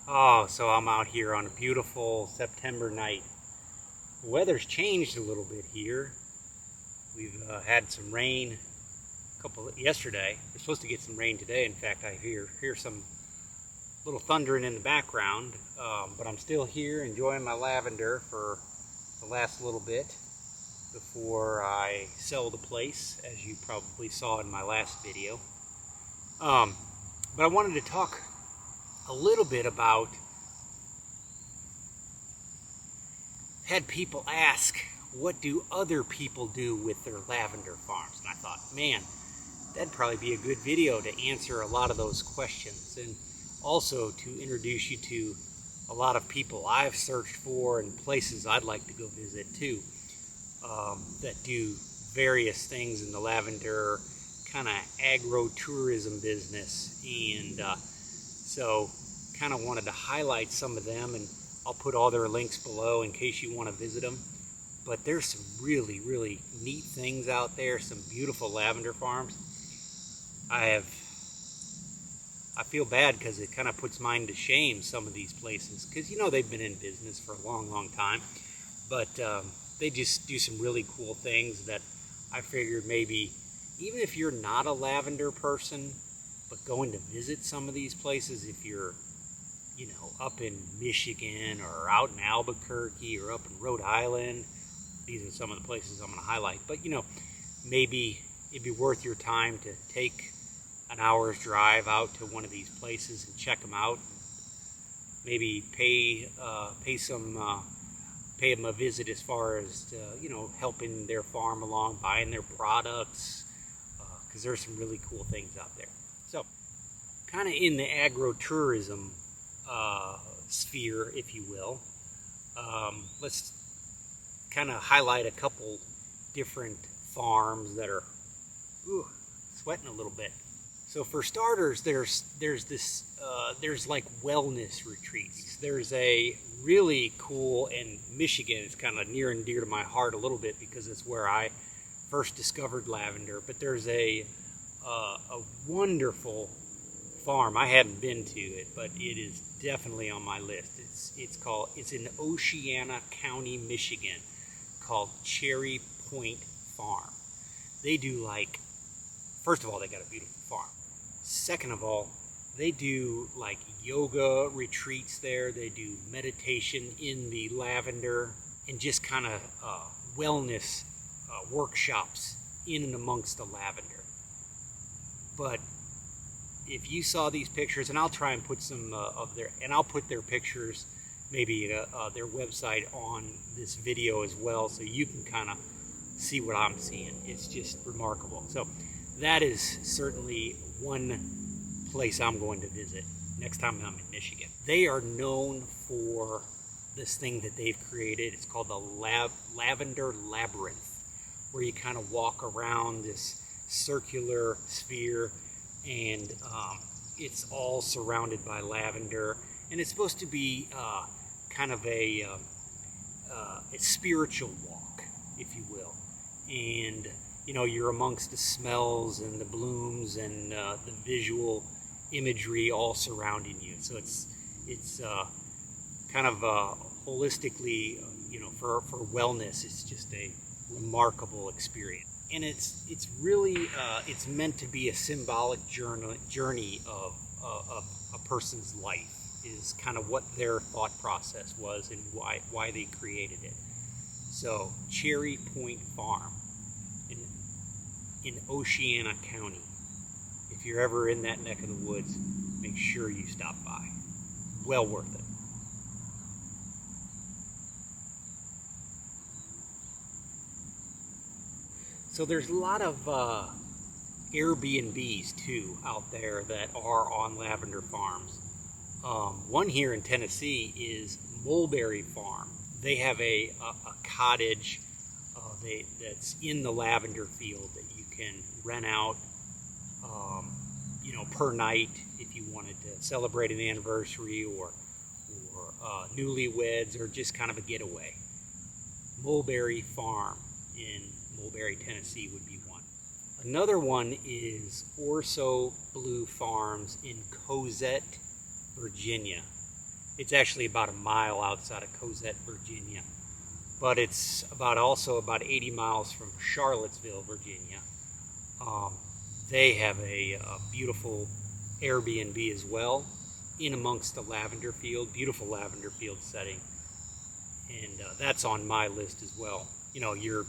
Oh, so I'm out here on a beautiful September night. The weather's changed a little bit here. We've had some rain yesterday. We're supposed to get some rain today. In fact, I hear some little thundering in the background. But I'm still here enjoying my lavender for the last little bit before I sell the place, as you probably saw in my last video. But I wanted to talk a little bit about, had people ask, what do other people do with their lavender farms? And I thought, man, that'd probably be a good video to answer a lot of those questions, and also to introduce you to a lot of people I've searched for and places I'd like to go visit too, that do various things in the lavender kind of agritourism business. And so kind of wanted to highlight some of them, and I'll put all their links below in case you want to visit them. But there's some really, really neat things out there, some beautiful lavender farms. I feel bad because it kind of puts mine to shame, some of these places, because they've been in business for a long, long time, but they just do some really cool things that I figured maybe, even if you're not a lavender person, but going to visit some of these places, if you're up in Michigan or out in Albuquerque or up in Rhode Island, these are some of the places I'm going to highlight. But maybe it'd be worth your time to take an hour's drive out to one of these places and check them out. Maybe pay them a visit as far as helping their farm along, buying their products, because there's some really cool things out there. So, kind of in the agritourism sphere, if you will, let's kind of highlight a couple different farms that are sweating a little bit. So for starters, there's like wellness retreats. There's a really cool, and Michigan is kind of near and dear to my heart a little bit because it's where I first discovered lavender. But there's a wonderful farm. I haven't been to it, but it is definitely on my list. It's in Oceana County, Michigan, called Cherry Point Farm. They do, like, first of all, they got a beautiful farm. Second of all, they do like yoga retreats there. They do meditation in the lavender, and just kind of wellness workshops in and amongst the lavender. But if you saw these pictures, and I'll try and put some I'll put their pictures, maybe their website, on this video as well, so you can kind of see what I'm seeing. It's just remarkable. So that is certainly one place I'm going to visit next time I'm in Michigan. They are known for this thing that they've created. It's called the Lavender Labyrinth, where you kind of walk around this circular sphere, and it's all surrounded by lavender, and it's supposed to be kind of a spiritual walk, if you will. And you're amongst the smells and the blooms and the visual imagery all surrounding you. So it's kind of holistically, for wellness, it's just a remarkable experience. And it's really it's meant to be a symbolic journey of a person's life, is kind of what their thought process was and why they created it. So Cherry Point Farm in Oceana County. If you're ever in that neck of the woods, make sure you stop by. Well worth it. So there's a lot of Airbnbs too out there that are on lavender farms. One here in Tennessee is Mulberry Farm. They have a cottage that's in the lavender field that you can rent out, per night, if you wanted to celebrate an anniversary or newlyweds, or just kind of a getaway. Mulberry Farm in Mulberry, Tennessee would be one. Another one is Orso Blue Farms in Cosette, Virginia. It's actually about a mile outside of Cozette, Virginia. But it's also about 80 miles from Charlottesville, Virginia. They have a beautiful Airbnb as well, in amongst the lavender field, beautiful lavender field setting. And that's on my list as well. You know, you're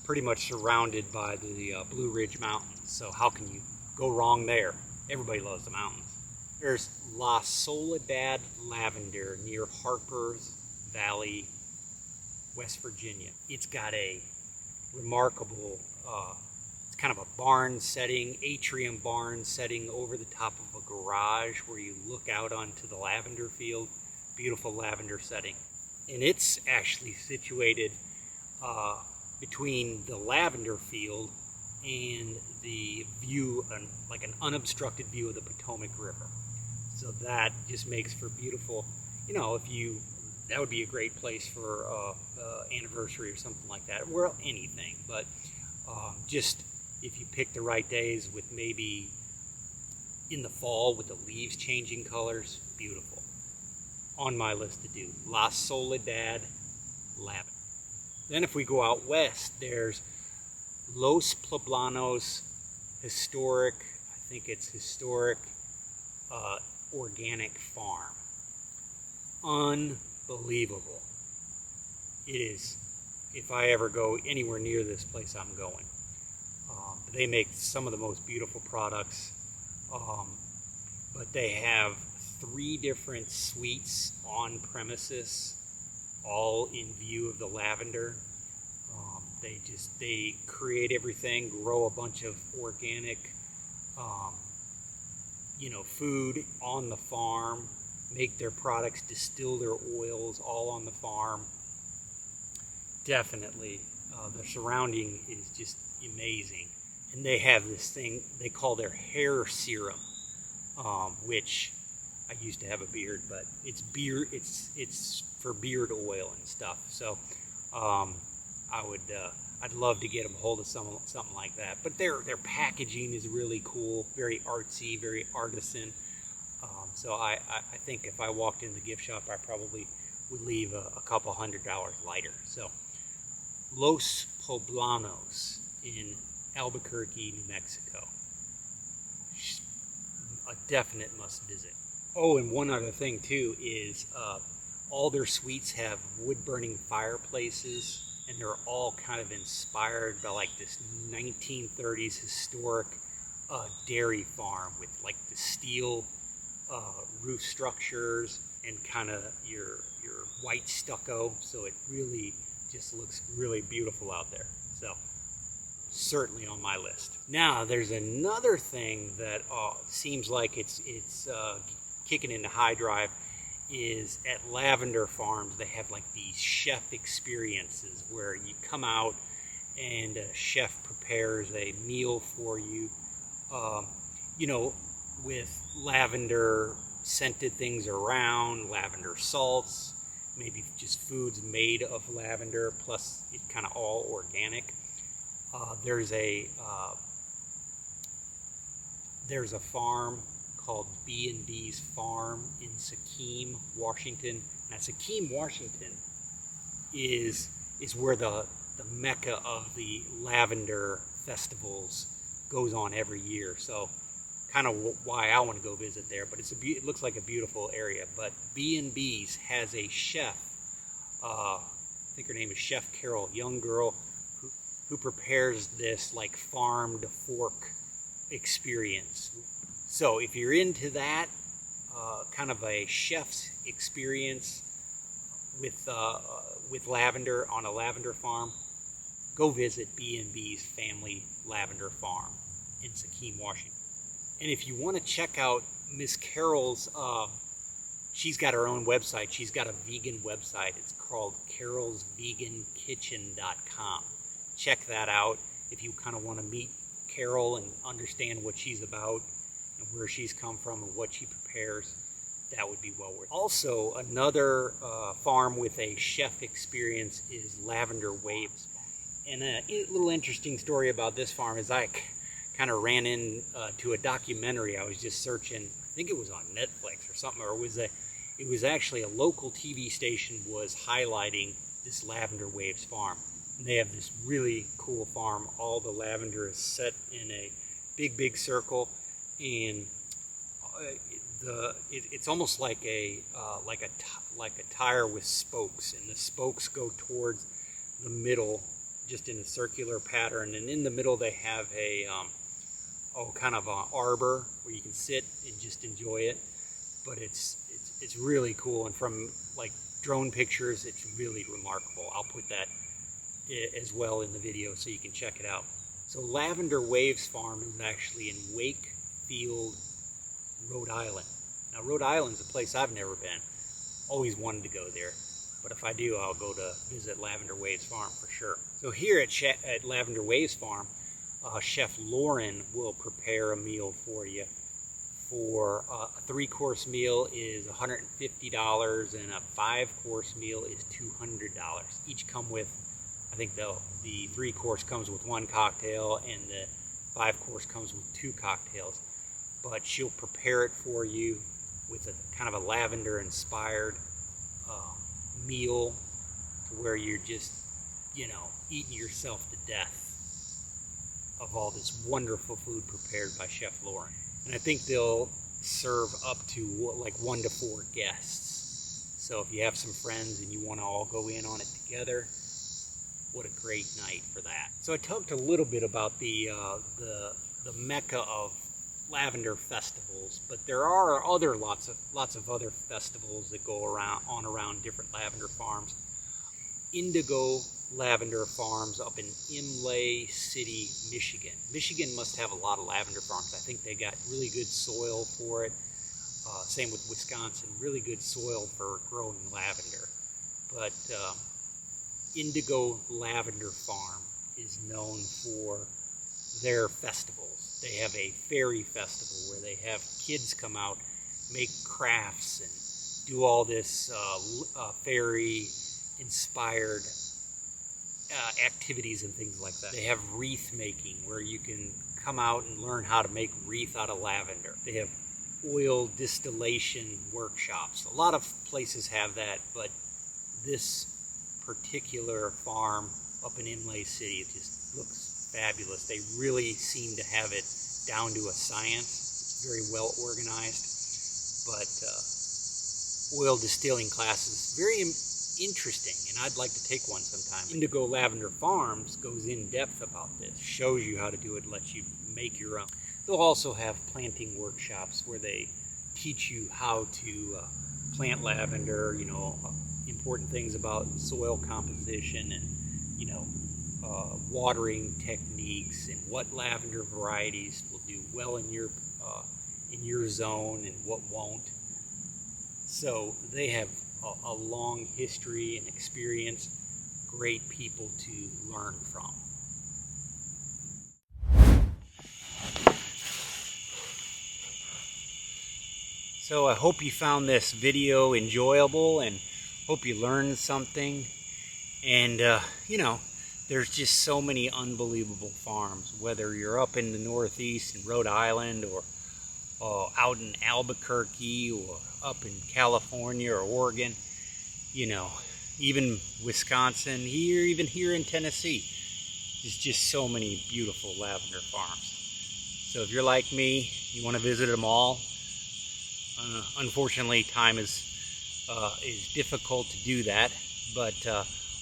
pretty much surrounded by the Blue Ridge Mountains, so how can you go wrong there? Everybody loves the mountains. There's La Soledad Lavender near Harper's Valley, West Virginia. It's got a remarkable, it's kind of a barn setting, atrium barn setting over the top of a garage where you look out onto the lavender field. Beautiful lavender setting. And it's actually situated between the lavender field and the view, like an unobstructed view of the Potomac River. So that just makes for beautiful, you know, that would be a great place for anniversary or something like that. Well, anything, but just if you pick the right days with maybe in the fall with the leaves changing colors, beautiful. On my list to do, La Soledad Lavender. Then if we go out west, there's Los Poblanos Historic, I think it's Historic Organic Farm. Unbelievable. It is. If I ever go anywhere near this place, I'm going. They make some of the most beautiful products, but they have 3 different suites on premises, all in view of the lavender. They create everything, grow a bunch of organic, you know, food on the farm, make their products, distill their oils, all on the farm. Definitely, the surrounding is just amazing. And they have this thing they call their hair serum, which I used to have a beard, but it's for beard oil and stuff. So I'd love to get them a hold of something like that. But their packaging is really cool, very artsy, very artisan. So I think if I walked in the gift shop, I probably would leave a couple $100 lighter. So Los Poblanos in Albuquerque, New Mexico. A definite must visit. Oh, and one other thing too is all their suites have wood-burning fireplaces, and they're all kind of inspired by like this 1930s historic dairy farm with like the steel roof structures and kind of your white stucco. So it really just looks really beautiful out there. So certainly on my list. Now there's another thing that seems like it's kicking into high drive, is at Lavender Farms. They have like these chef experiences where you come out and a chef prepares a meal for you, you know, with lavender scented things around, lavender salts, maybe just foods made of lavender, plus it's kind of all organic. There's a farm called B&B's Farm in Sequim, Washington. Now, Sequim, Washington is where the mecca of the lavender festivals goes on every year. So kind of why I want to go visit there. But it looks like a beautiful area. But B&B's has a chef. I think her name is Chef Carol, young girl who prepares this like farm to fork experience. So if you're into that kind of a chef's experience with lavender on a lavender farm, go visit B&B's Family Lavender Farm in Sequim, Washington. And if you want to check out Miss Carol's, she's got her own website. She's got a vegan website. It's called carolsvegankitchen.com. Check that out if you kind of want to meet Carol and understand what she's about and where she's come from and what she prepares. That would be well worth it. Also, another farm with a chef experience is Lavender Waves. And a little interesting story about this farm is I kind of ran into a documentary. I was just searching, I think it was on Netflix or something, or it It was actually a local TV station was highlighting this Lavender Waves farm. And they have this really cool farm. All the lavender is set in a big circle, and it's almost like a tire with spokes, and the spokes go towards the middle, just in a circular pattern. And in the middle they have a kind of an arbor where you can sit and just enjoy it. But it's really cool, and from like drone pictures, it's really remarkable. I'll put that as well in the video so you can check it out. So Lavender Waves Farm is actually in Wakefield, Rhode Island. Now Rhode Island's a place I've never been. Always wanted to go there, but if I do, I'll go to visit Lavender Waves Farm for sure. So here at Lavender Waves Farm, Chef Lauren will prepare a meal for you. For a 3-course meal is $150, and a 5-course meal is $200. Each come with, I think the 3-course comes with 1 cocktail, and the 5-course comes with 2 cocktails. But she'll prepare it for you with a kind of a lavender-inspired meal, to where you're just, eating yourself to death of all this wonderful food prepared by Chef Lauren. And I think they'll serve up to like 1 to 4 guests. So if you have some friends and you want to all go in on it together, what a great night for that. So I talked a little bit about the mecca of lavender festivals, but there are lots of other festivals that go around different lavender farms. Indigo Lavender Farms up in Imlay City, Michigan. Michigan must have a lot of lavender farms. I think they got really good soil for it. Same with Wisconsin, really good soil for growing lavender. But Indigo Lavender Farm is known for their festivals. They have a fairy festival where they have kids come out, make crafts, and do all this fairy inspired activities and things like that. They have wreath making, where you can come out and learn how to make wreath out of lavender. They have oil distillation workshops. A lot of places have that, but this particular farm up in Imlay City, it just looks fabulous. They really seem to have it down to a science. It's very well organized, but oil distilling classes, very interesting, and I'd like to take one sometime. Indigo Lavender Farms goes in depth about this, shows you how to do it, lets you make your own. They'll also have planting workshops where they teach you how to plant lavender, important things about soil composition and, watering techniques, and what lavender varieties will do well in your zone and what won't. So they have a long history and experience, great people to learn from. So I hope you found this video enjoyable and hope you learned something. And there's just so many unbelievable farms, whether you're up in the Northeast in Rhode Island, or out in Albuquerque, or up in California or Oregon, even Wisconsin, even here in Tennessee. There's just so many beautiful lavender farms. So if you're like me, you want to visit them all. Unfortunately, time is difficult to do that, but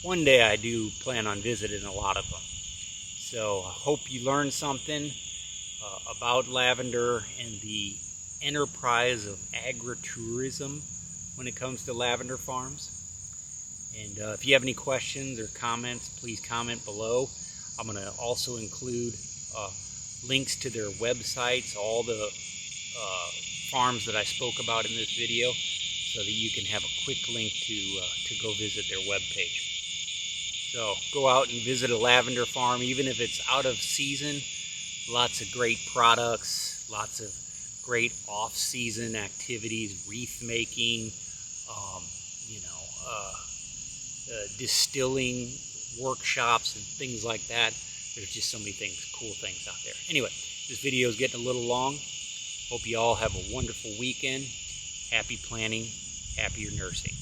one day I do plan on visiting a lot of them. So I hope you learned something about lavender and the enterprise of agritourism when it comes to lavender farms. And if you have any questions or comments, please comment below. I'm going to also include links to their websites, all the farms that I spoke about in this video, so that you can have a quick link to go visit their webpage. So go out and visit a lavender farm, even if it's out of season. Lots of great products, lots of great off-season activities, wreath making, distilling workshops and things like that. There's just so many cool things out there. Anyway, this video is getting a little long. Hope you all have a wonderful weekend. Happy planting. happier nursing.